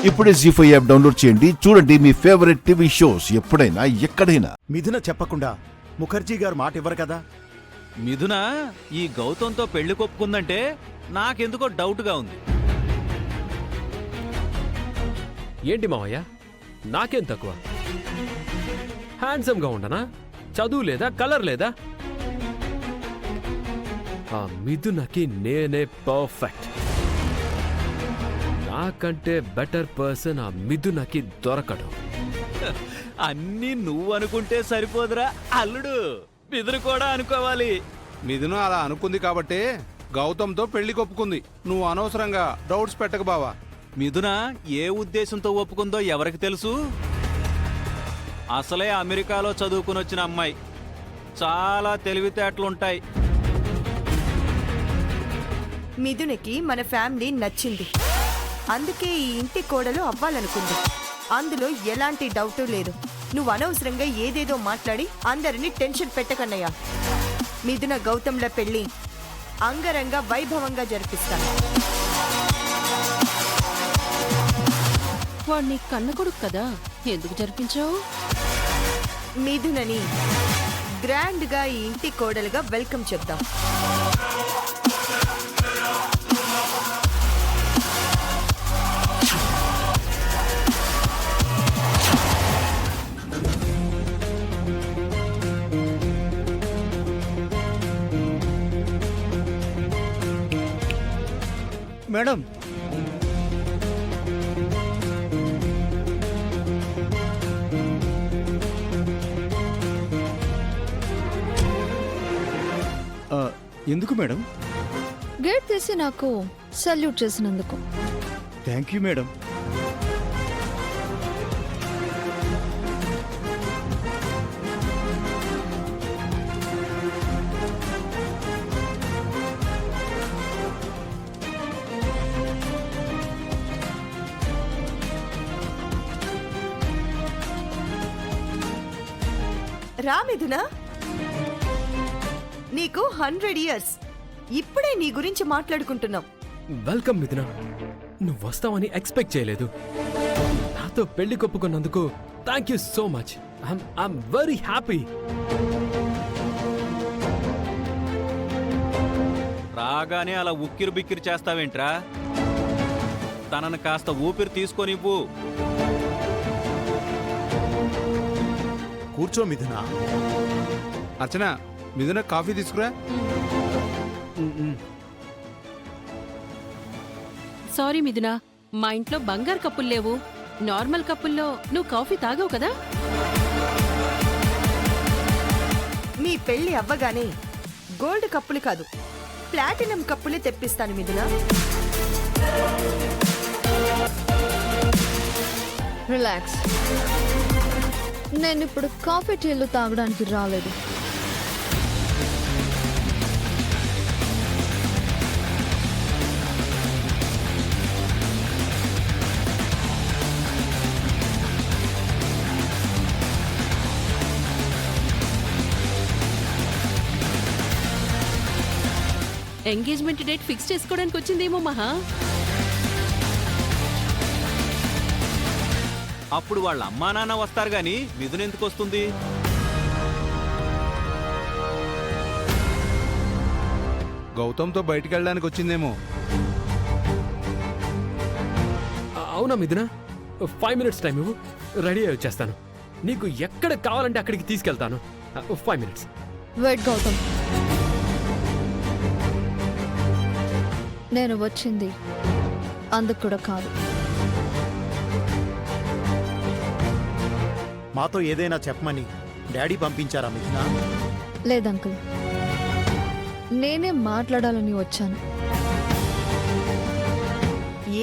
ఇప్పుడే జీ5 app download చేయండి. చూడండి మీ ఫేవరెట్ టీవీ షోస్ ఎప్పుడైనా ఎక్కడైనా. మిథున చెప్పకుండా ముఖర్జీ గారు మాట ఇవ్వరు కదా. మిథున ఈ గౌతంతో పెళ్లి కొప్పుకుందంటే నాకెందుకో డౌట్గా ఉంది. ఏంటి మావయ్య, నాకేం తక్కువ? హ్యాండ్సమ్గా ఉండనా? చదువు లేదా, కలర్ లేదా? ఆ మిథునకి నేనే పర్ఫెక్ట్. నాకంటే బెటర్ పర్సన్ ఆ మిథునకి దొరకడు. అన్నీ నువ్వు అనుకుంటే సరిపోదురా అల్లుడు, మిథున కూడా అనుకోవాలి. మిథున అలా అనుకుంది కాబట్టే గౌతంతో పెళ్లి కొప్పుకుంది. నువ్వు అనవసరంగా డౌట్స్ పెట్టక బావా. మిథున ఏ ఉద్దేశంతో ఒప్పుకుందో ఎవరికి తెలుసు? అసలే అమెరికాలో చదువుకుని వచ్చిన అమ్మాయి, చాలా తెలివితేటలుంటాయి. మిథునకి మన ఫ్యామిలీ నచ్చింది, అందుకే ఈ ఇంటి కోడలు అవ్వాలనుకుంది. అందులో ఎలాంటి డౌటు లేదు. నువ్వు అనవసరంగా ఏదేదో మాట్లాడి అందరినీ టెన్షన్ పెట్టకన్నయ్యా. మిథున గౌతంల పెళ్లి అంగరంగ వైభవంగా జరిపిస్తాను. వాడిని కన్న కొడుకు కదా, ఎందుకు జరిపించావు? మిథునని గ్రాండ్ గా ఈ ఇంటి కోడలుగా వెల్కమ్ చెప్దాం. మేడం, ఎందుకు మేడం? గేట్ తీసి నాకు సల్యూట్ చేసినందుకు. Thank you madam. రా మిథున, నీకు 100 years. ఇప్పుడే నీ గురించి మాట్లాడుకుంటున్నాం. వెల్కమ్ మిథున. నువ్వు వస్తావని ఎక్స్పెక్ట్ చేయలేదు. నాతో పెళ్లి కొప్పుకున్నందుకు thank you so much. I'm very happy. రాగానే అలా ఉక్కిరి బిక్కిరి చేస్తావేంట్రా? తనను కాస్త ఊపిరి తీసుకొనివ్వు. కూర్చో మిథున. అర్చన, మిథున కాఫీ తీసుకురా. సారీ మిథున, మా ఇంట్లో బంగారు కప్పులు లేవు. నార్మల్ కప్పుల్లో నువ్వు కాఫీ తాగవు కదా. మీ పెళ్లి అవ్వగానే గోల్డ్ కప్పులు కాదు, ప్లాటినం కప్పులే తెప్పిస్తాను మిథున. రిలాక్స్. నేను ఇప్పుడు కాఫీ టీలు తాగడానికి రాలేదు. ఎంగేజ్మెంట్ డేట్ ఫిక్స్ చేసుకోవడానికి వచ్చిందేమో మహా. అప్పుడు వాళ్ళ అమ్మా నాన్న వస్తారు గాని మిథున ఎందుకు వస్తుంది? గౌతంతో బయటికి వెళ్ళడానికి వచ్చిందేమో. అవునా మిథున? 5 minutes టైం ఇవ్వు, రెడీ అయ్యి వచ్చేస్తాను. నీకు ఎక్కడ కావాలంటే అక్కడికి తీసుకెళ్తాను. 5 minutes. వెయిట్ గౌతమ్, నేను వచ్చింది అందుకు కూడా కాదు. మాతో ఏదైనా చెప్పమని డాడీ పంపించారా మిథున? లేదంకుల్, నేనే మాట్లాడాలని వచ్చాను.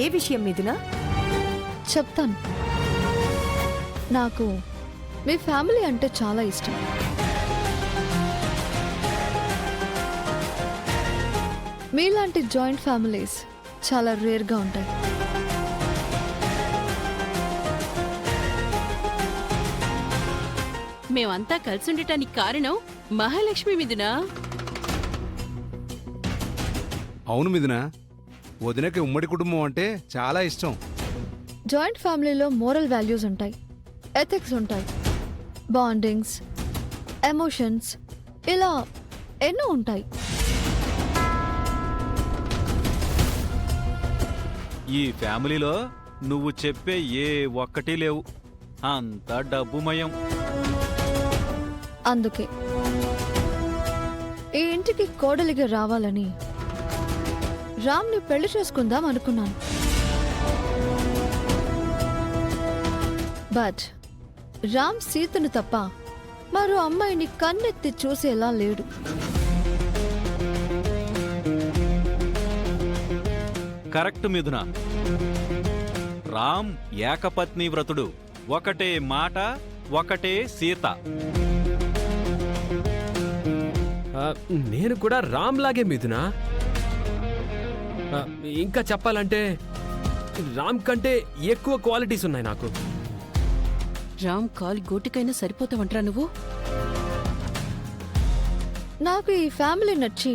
ఏ విషయం మిథున? చెప్తాను. నాకు మీ ఫ్యామిలీ అంటే చాలా ఇష్టం. మీలాంటి జాయింట్ ఫ్యామిలీస్ చాలా రేర్గా ఉంటాయి. మేమంతా కలిసి ఉండటానికి కారణం మహాలక్ష్మి మిథున. అవును మిథున, వదినకి ఉమ్మడి కుటుంబం అంటే చాలా ఇష్టం. జాయింట్ ఫ్యామిలీలో మోరల్ వాల్యూస్ ఉంటాయి, ఎథిక్స్ ఉంటాయి, బాండింగ్స్, ఎమోషన్స్, ఇలా ఎన్నో ఉంటాయి. ఈ ఫ్యామిలీలో నువ్వు చెప్పే ఏ ఒక్కటి లేవు, అంతా డబ్బుమయం. అందుకే ఈ ఇంటికి కోడలిగా రావాలని రామ్ని పెళ్లి చేసుకుందాం అనుకున్నాను. బట్ రామ్ సీతను తప్ప మరో అమ్మాయిని కన్నెత్తి చూసేలా లేడు. కరెక్ట్ మిథున. రామ్ ఏకపత్ని వ్రతుడు, ఒకటే మాట, ఒకటే సీత. ఆ, నేను కూడా రామ్ లాగే మిథునా. ఆ, ఇంకా చెప్పాలంటే రామ్ కంటే ఎక్కువ క్వాలిటీస్ ఉన్నాయి నాకు. రామ్ కాలి గోటికైనా సరిపోతావంటరా నువ్వు? నాకు ఈ ఫ్యామిలీ నచ్చి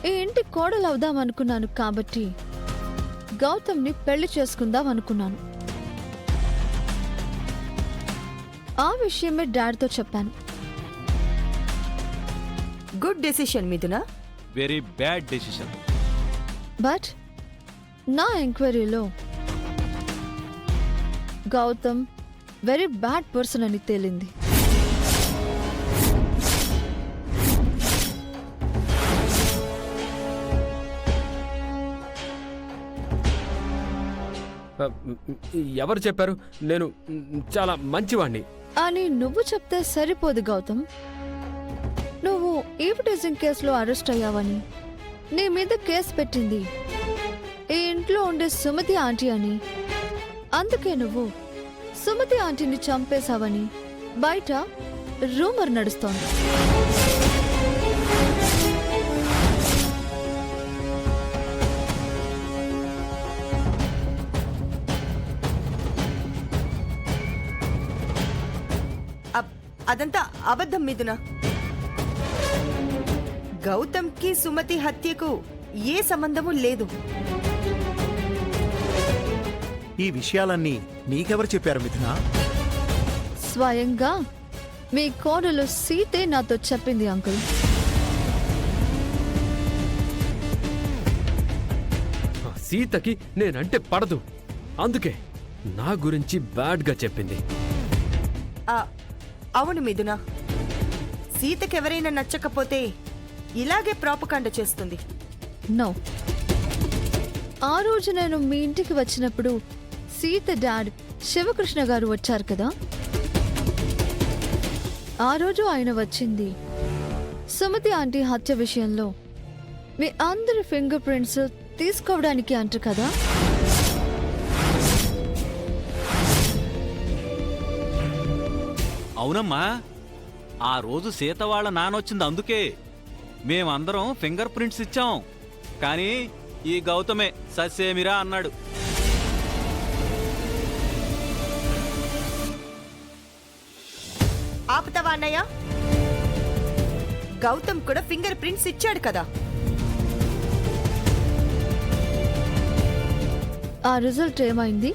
ఈ ఇంటి కోడలు అవుదాం అనుకున్నాను కాబట్టి గౌతమ్ని పెళ్లి చేసుకుందాం అనుకున్నాను. ఆ విషయమే డాడ్తో చెప్పాను. గుడ్ డెసిషన్ మిథున. Very bad decision. బట్ నా ఎంక్వైరీలో గౌతమ్ వెరీ బ్యాడ్ పర్సన్ అని తేలింది. ఆ, ఎవరు చెప్పారు? నేను చాలా మంచివాణ్ణి అని నువ్వు చెప్తే సరిపోదు గౌతమ్. నువ్వు ఈవిటీజింగ్ కేసులో అరెస్ట్ అయ్యావని, నీ మీద కేసు పెట్టింది ఈ ఇంట్లో ఉండే సుమతి ఆంటీ అని, అందుకే నువ్వు సుమతి ఆంటీని చంపేశావని బయట రూమర్ నడుస్తోంది. అదంతా అబద్ధం మిథున. గౌతమ్కి సుమతి హత్యకు ఏ సంబంధము లేదు. ఈ విషయాలన్నీ నీకెవరు చెప్పారు మిథున? స్వయంగా మీ కోడలు సీతే నాతో చెప్పింది అంకుల్. ఆ, సీతకి నేనంటే పడదు, అందుకే నా గురించి బ్యాడ్గా చెప్పింది. అవును మిథున, సీతకెవరైనా నచ్చకపోతే ఇలాగే ప్రాపకాండ చేస్తుంది. నో, ఆ రోజు నేను మీ ఇంటికి వచ్చినప్పుడు సీత డాడ్ శివకృష్ణ గారు వచ్చారు కదా, ఆ రోజు ఆయన వచ్చింది సుమతి ఆంటీ హత్య విషయంలో మీ అందరి ఫింగర్ ప్రింట్స్ తీసుకోవడానికి అంటారు కదా. అవునమ్మా, ఆ రోజు సీత వాళ్ళ నానొచ్చింది అందుకే. మేమందరం ఫింగర్ ప్రింట్స్ ఇచ్చాం, కానీ ఈ గౌతమే ససేమిరా అన్నాడు. ఆపుతావా అన్నయ్య? గౌతమ్ కూడా ఫింగర్ ప్రింట్స్ ఇచ్చాడు కదా. ఆ రిజల్ట్ ఏమైంది?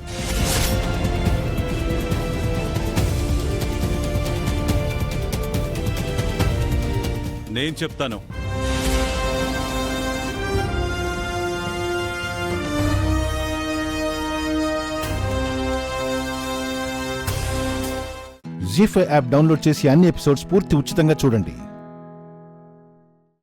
నేను చెప్తాను. జీ5 యాప్ డౌన్లోడ్ చేసి అన్ని ఎపిసోడ్స్ పూర్తి ఉచితంగా చూడండి.